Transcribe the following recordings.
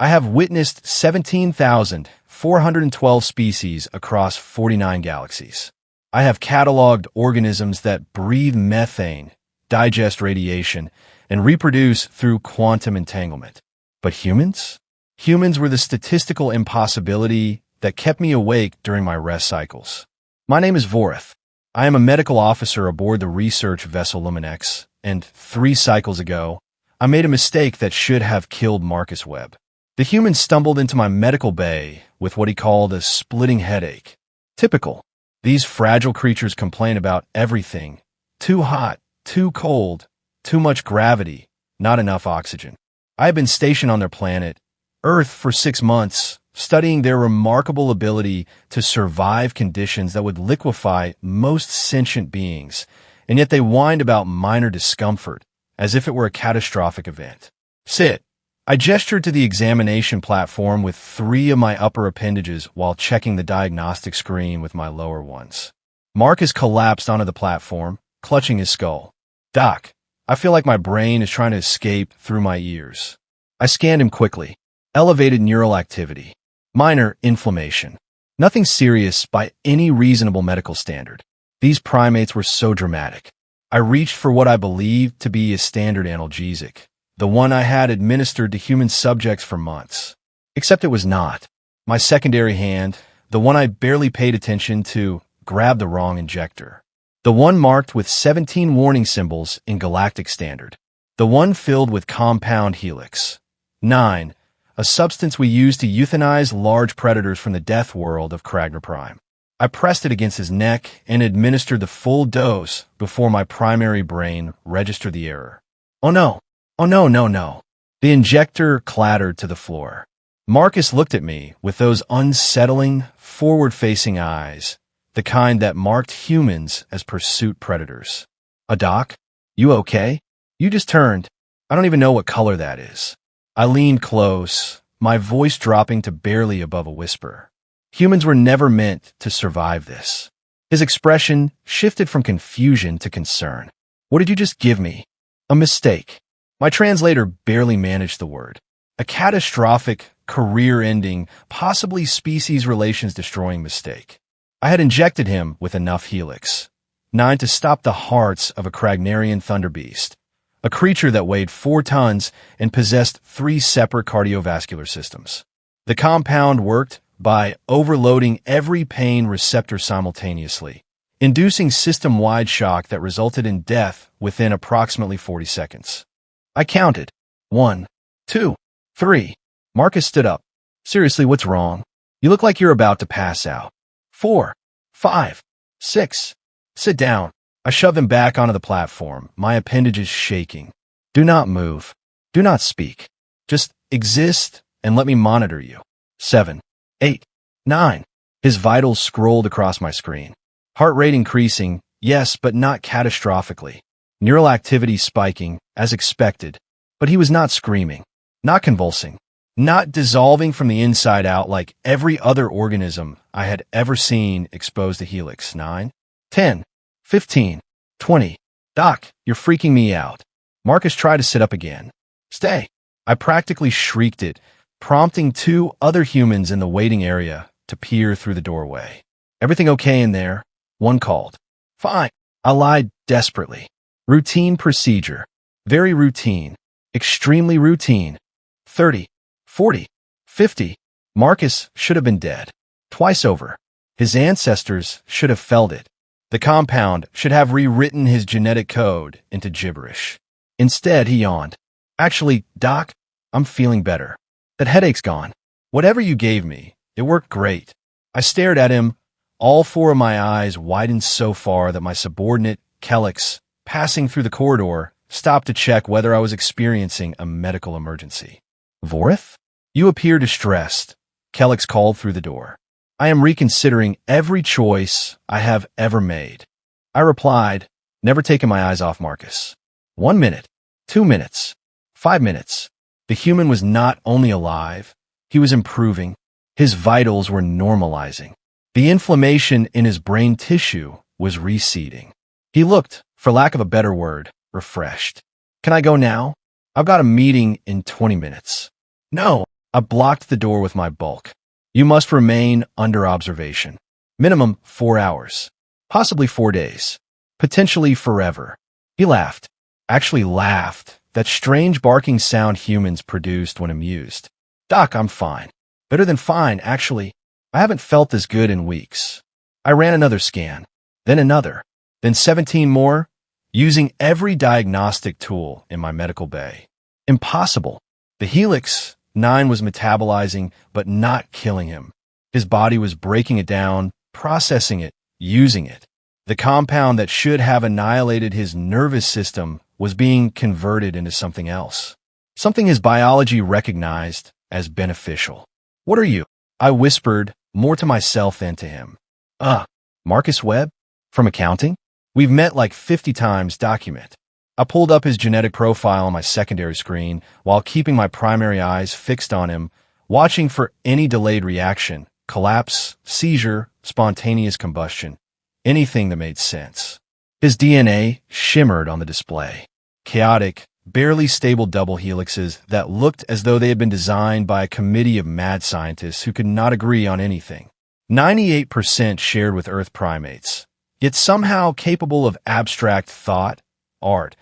I have witnessed 17,412 species across 49 galaxies. I have cataloged organisms that breathe methane, digest radiation, and reproduce through quantum entanglement. But humans? Humans were the statistical impossibility that kept me awake during my rest cycles. My name is Vorath. I am a medical officer aboard the research vessel Luminex, and 3 cycles ago, I made a mistake that should have killed Marcus Webb. The human stumbled into my medical bay with what he called a splitting headache. Typical. These fragile creatures complain about everything. Too hot, too cold, too much gravity, not enough oxygen. I have been stationed on their planet, Earth, for 6 months, studying their remarkable ability to survive conditions that would liquefy most sentient beings, and yet they whined about minor discomfort, as if it were a catastrophic event. Sit. I gestured to the examination platform with 3 of my upper appendages while checking the diagnostic screen with my lower ones. Marcus collapsed onto the platform, clutching his skull. Doc, I feel like my brain is trying to escape through my ears. I scanned him quickly. Elevated neural activity. Minor inflammation. Nothing serious by any reasonable medical standard. These primates were so dramatic. I reached for what I believed to be a standard analgesic, the one I had administered to human subjects for months. Except it was not. My secondary hand, the one I barely paid attention to, grabbed the wrong injector. The one marked with 17 warning symbols in galactic standard. The one filled with compound helix. 9. A substance we use to euthanize large predators from the death world of Kragner Prime. I pressed it against his neck and administered the full dose before my primary brain registered the error. Oh no. Oh no, no, no. The injector clattered to the floor. Marcus looked at me with those unsettling, forward-facing eyes, the kind that marked humans as pursuit predators. Doc? You okay? You just turned. I don't even know what color that is. I leaned close, my voice dropping to barely above a whisper. Humans were never meant to survive this. His expression shifted from confusion to concern. What did you just give me? A mistake. My translator barely managed the word. A catastrophic, career-ending, possibly species relations-destroying mistake. I had injected him with enough helix. 9 to stop the hearts of a Kragnerian thunderbeast, a creature that weighed 4 tons and possessed 3 separate cardiovascular systems. The compound worked by overloading every pain receptor simultaneously, inducing system-wide shock that resulted in death within approximately 40 seconds. I counted. 1, 2, 3. Marcus stood up. Seriously, what's wrong? You look like you're about to pass out. 4, 5, 6. Sit down. I shoved him back onto the platform, my appendages shaking. Do not move. Do not speak. Just exist and let me monitor you. 7, 8, 9. His vitals scrolled across my screen. Heart rate increasing, yes, but not catastrophically. Neural activity spiking, as expected. But he was not screaming, not convulsing, not dissolving from the inside out like every other organism I had ever seen exposed to helix. 9, 10, 15, 20. Doc, you're freaking me out. Marcus tried to sit up again. Stay. I practically shrieked it, prompting 2 other humans in the waiting area to peer through the doorway. Everything okay in there? One called. Fine. I lied desperately. Routine procedure. Very routine. Extremely routine. 30, 40, 50. Marcus should have been dead. Twice over. His ancestors should have felt it. The compound should have rewritten his genetic code into gibberish. Instead, he yawned. Actually, Doc, I'm feeling better. That headache's gone. Whatever you gave me, it worked great. I stared at him. All 4 of my eyes widened so far that my subordinate, Kelix, passing through the corridor, stopped to check whether I was experiencing a medical emergency. Vorath? You appear distressed, Kelix called through the door. I am reconsidering every choice I have ever made. I replied, never taking my eyes off Marcus. 1 minute, 2 minutes, 5 minutes. The human was not only alive, he was improving. His vitals were normalizing. The inflammation in his brain tissue was receding. He looked, for lack of a better word, refreshed. Can I go now? I've got a meeting in 20 minutes. No, I blocked the door with my bulk. You must remain under observation. Minimum 4 hours. Possibly 4 days. Potentially forever. He laughed. Actually laughed. That strange barking sound humans produced when amused. Doc, I'm fine. Better than fine, actually. I haven't felt this good in weeks. I ran another scan. Then another. Then 17 more, using every diagnostic tool in my medical bay. Impossible. The Helix 9 was metabolizing, but not killing him. His body was breaking it down, processing it, using it. The compound that should have annihilated his nervous system was being converted into something else. Something his biology recognized as beneficial. What are you? I whispered, more to myself than to him. Marcus Webb? From accounting? We've met like 50 times, document. I pulled up his genetic profile on my secondary screen while keeping my primary eyes fixed on him, watching for any delayed reaction, collapse, seizure, spontaneous combustion, anything that made sense. His DNA shimmered on the display. Chaotic, barely stable double helixes that looked as though they had been designed by a committee of mad scientists who could not agree on anything. 98% shared with Earth primates, yet somehow capable of abstract thought, art,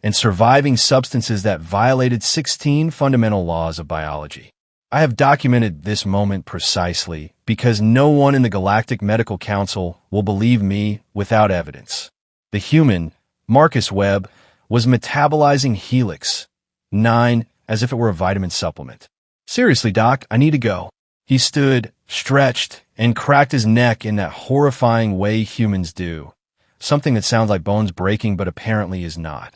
and surviving substances that violated 16 fundamental laws of biology. I have documented this moment precisely because no one in the Galactic Medical Council will believe me without evidence. The human, Marcus Webb, was metabolizing Helix 9 as if it were a vitamin supplement. Seriously, Doc, I need to go. He stood, stretched, and cracked his neck in that horrifying way humans do. Something that sounds like bones breaking but apparently is not.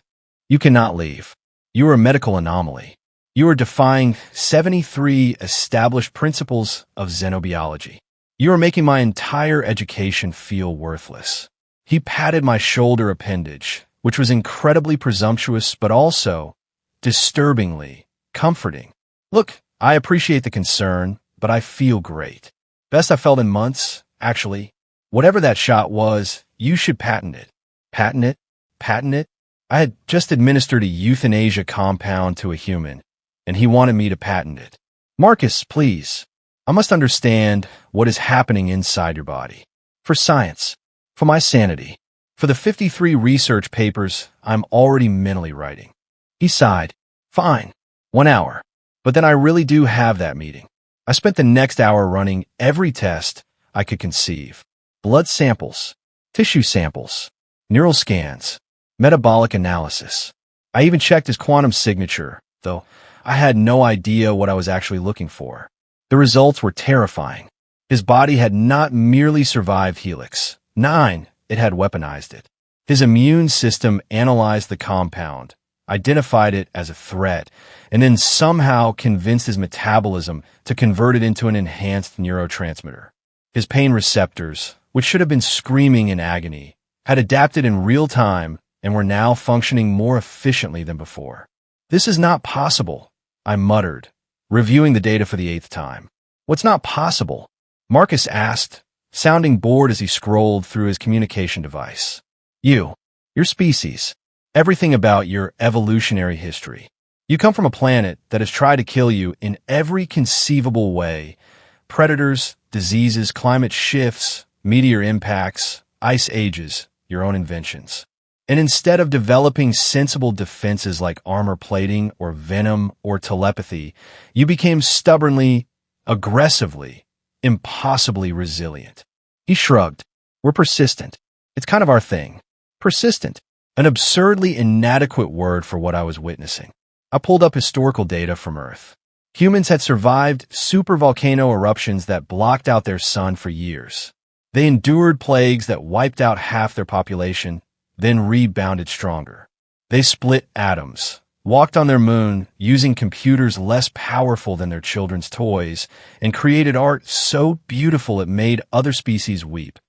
You cannot leave. You are a medical anomaly. You are defying 73 established principles of xenobiology. You are making my entire education feel worthless. He patted my shoulder appendage, which was incredibly presumptuous but also disturbingly comforting. Look, I appreciate the concern, but I feel great. Best I felt in months, actually. Whatever that shot was, you should patent it. Patent it? Patent it? I had just administered a euthanasia compound to a human, and he wanted me to patent it. Marcus, please. I must understand what is happening inside your body. For science. For my sanity. For the 53 research papers I'm already mentally writing. He sighed. Fine. 1 hour. But then I really do have that meeting. I spent the next hour running every test I could conceive. Blood samples, tissue samples, neural scans, metabolic analysis. I even checked his quantum signature, though I had no idea what I was actually looking for. The results were terrifying. His body had not merely survived Helix 9, it had weaponized it. His immune system analyzed the compound, identified it as a threat, and then somehow convinced his metabolism to convert it into an enhanced neurotransmitter. His pain receptors, which should have been screaming in agony, had adapted in real time and were now functioning more efficiently than before. This is not possible, I muttered, reviewing the data for the 8th time. What's not possible? Marcus asked, sounding bored as he scrolled through his communication device. Your species. Everything about your evolutionary history. You come from a planet that has tried to kill you in every conceivable way. Predators, diseases, climate shifts, meteor impacts, ice ages, your own inventions. And instead of developing sensible defenses like armor plating or venom or telepathy, you became stubbornly, aggressively, impossibly resilient. He shrugged. We're persistent. It's kind of our thing. Persistent. An absurdly inadequate word for what I was witnessing. I pulled up historical data from Earth. Humans had survived supervolcano eruptions that blocked out their sun for years. They endured plagues that wiped out half their population, then rebounded stronger. They split atoms, walked on their moon using computers less powerful than their children's toys, and created art so beautiful it made other species weep,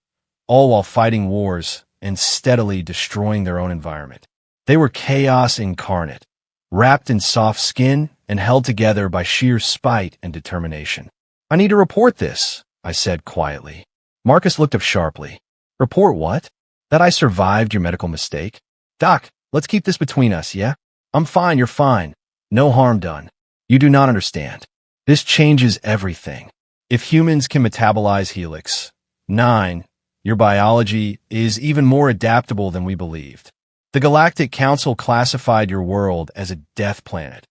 all while fighting wars and steadily destroying their own environment. They were chaos incarnate, wrapped in soft skin and held together by sheer spite and determination. I need to report this, I said quietly. Marcus looked up sharply. Report what? That I survived your medical mistake? Doc, let's keep this between us, yeah? I'm fine, you're fine. No harm done. You do not understand. This changes everything. If humans can metabolize helix, 9, your biology is even more adaptable than we believed. The Galactic Council classified your world as a death planet,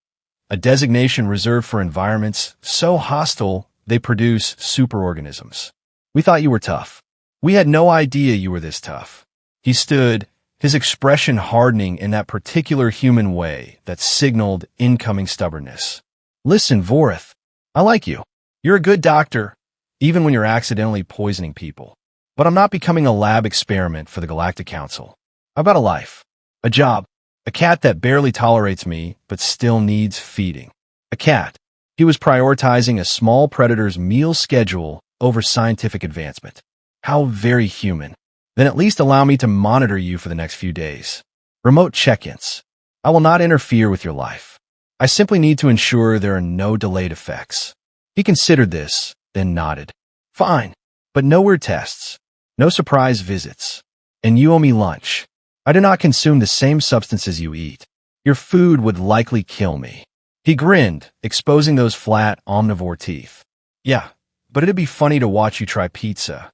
a designation reserved for environments so hostile they produce superorganisms. We thought you were tough. We had no idea you were this tough. He stood, his expression hardening in that particular human way that signaled incoming stubbornness. Listen, Vorath, I like you. You're a good doctor, even when you're accidentally poisoning people. But I'm not becoming a lab experiment for the Galactic Council. I've got a life, a job, a cat that barely tolerates me but still needs feeding. A cat. He was prioritizing a small predator's meal schedule over scientific advancement. How very human. Then at least allow me to monitor you for the next few days. Remote check-ins. I will not interfere with your life. I simply need to ensure there are no delayed effects. He considered this, then nodded. Fine, but no weird tests. No surprise visits. And you owe me lunch. I do not consume the same substances you eat. Your food would likely kill me. He grinned, exposing those flat, omnivore teeth. Yeah, but it'd be funny to watch you try pizza.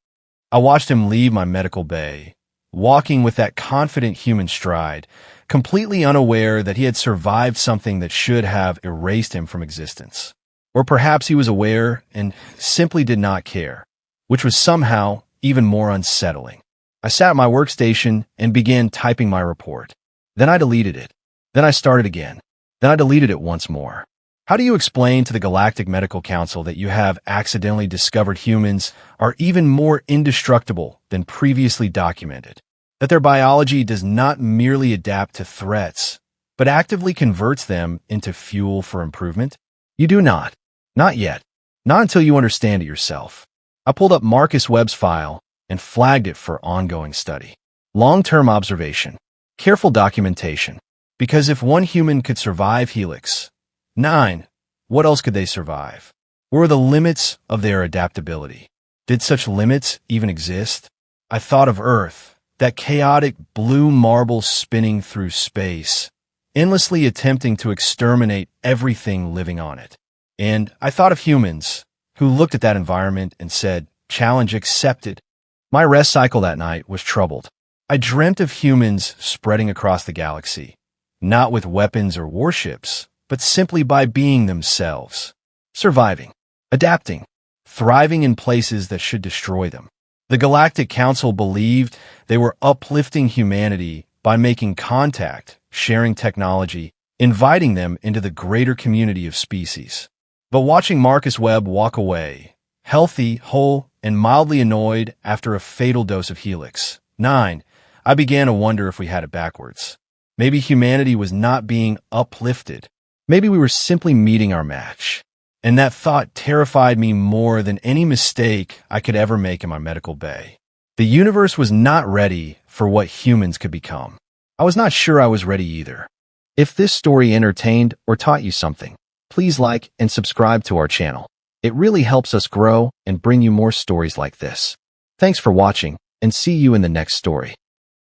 I watched him leave my medical bay, walking with that confident human stride, completely unaware that he had survived something that should have erased him from existence. Or perhaps he was aware and simply did not care, which was somehow even more unsettling. I sat at my workstation and began typing my report. Then I deleted it. Then I started again. Then I deleted it once more. How do you explain to the Galactic Medical Council that you have accidentally discovered humans are even more indestructible than previously documented? That their biology does not merely adapt to threats, but actively converts them into fuel for improvement? You do not. Not yet. Not until you understand it yourself. I pulled up Marcus Webb's file and flagged it for ongoing study. Long-term observation. Careful documentation. Because if one human could survive helix, 9, what else could they survive? What were the limits of their adaptability? Did such limits even exist? I thought of Earth, that chaotic blue marble spinning through space, endlessly attempting to exterminate everything living on it. And I thought of humans, who looked at that environment and said, challenge accepted. My rest cycle that night was troubled. I dreamt of humans spreading across the galaxy, not with weapons or warships, but simply by being themselves, surviving, adapting, thriving in places that should destroy them. The Galactic Council believed they were uplifting humanity by making contact, sharing technology, inviting them into the greater community of species. But watching Marcus Webb walk away, healthy, whole, and mildly annoyed after a fatal dose of helix, 9, I began to wonder if we had it backwards. Maybe humanity was not being uplifted. Maybe we were simply meeting our match. And that thought terrified me more than any mistake I could ever make in my medical bay. The universe was not ready for what humans could become. I was not sure I was ready either. If this story entertained or taught you something, please like and subscribe to our channel. It really helps us grow and bring you more stories like this. Thanks for watching, and see you in the next story.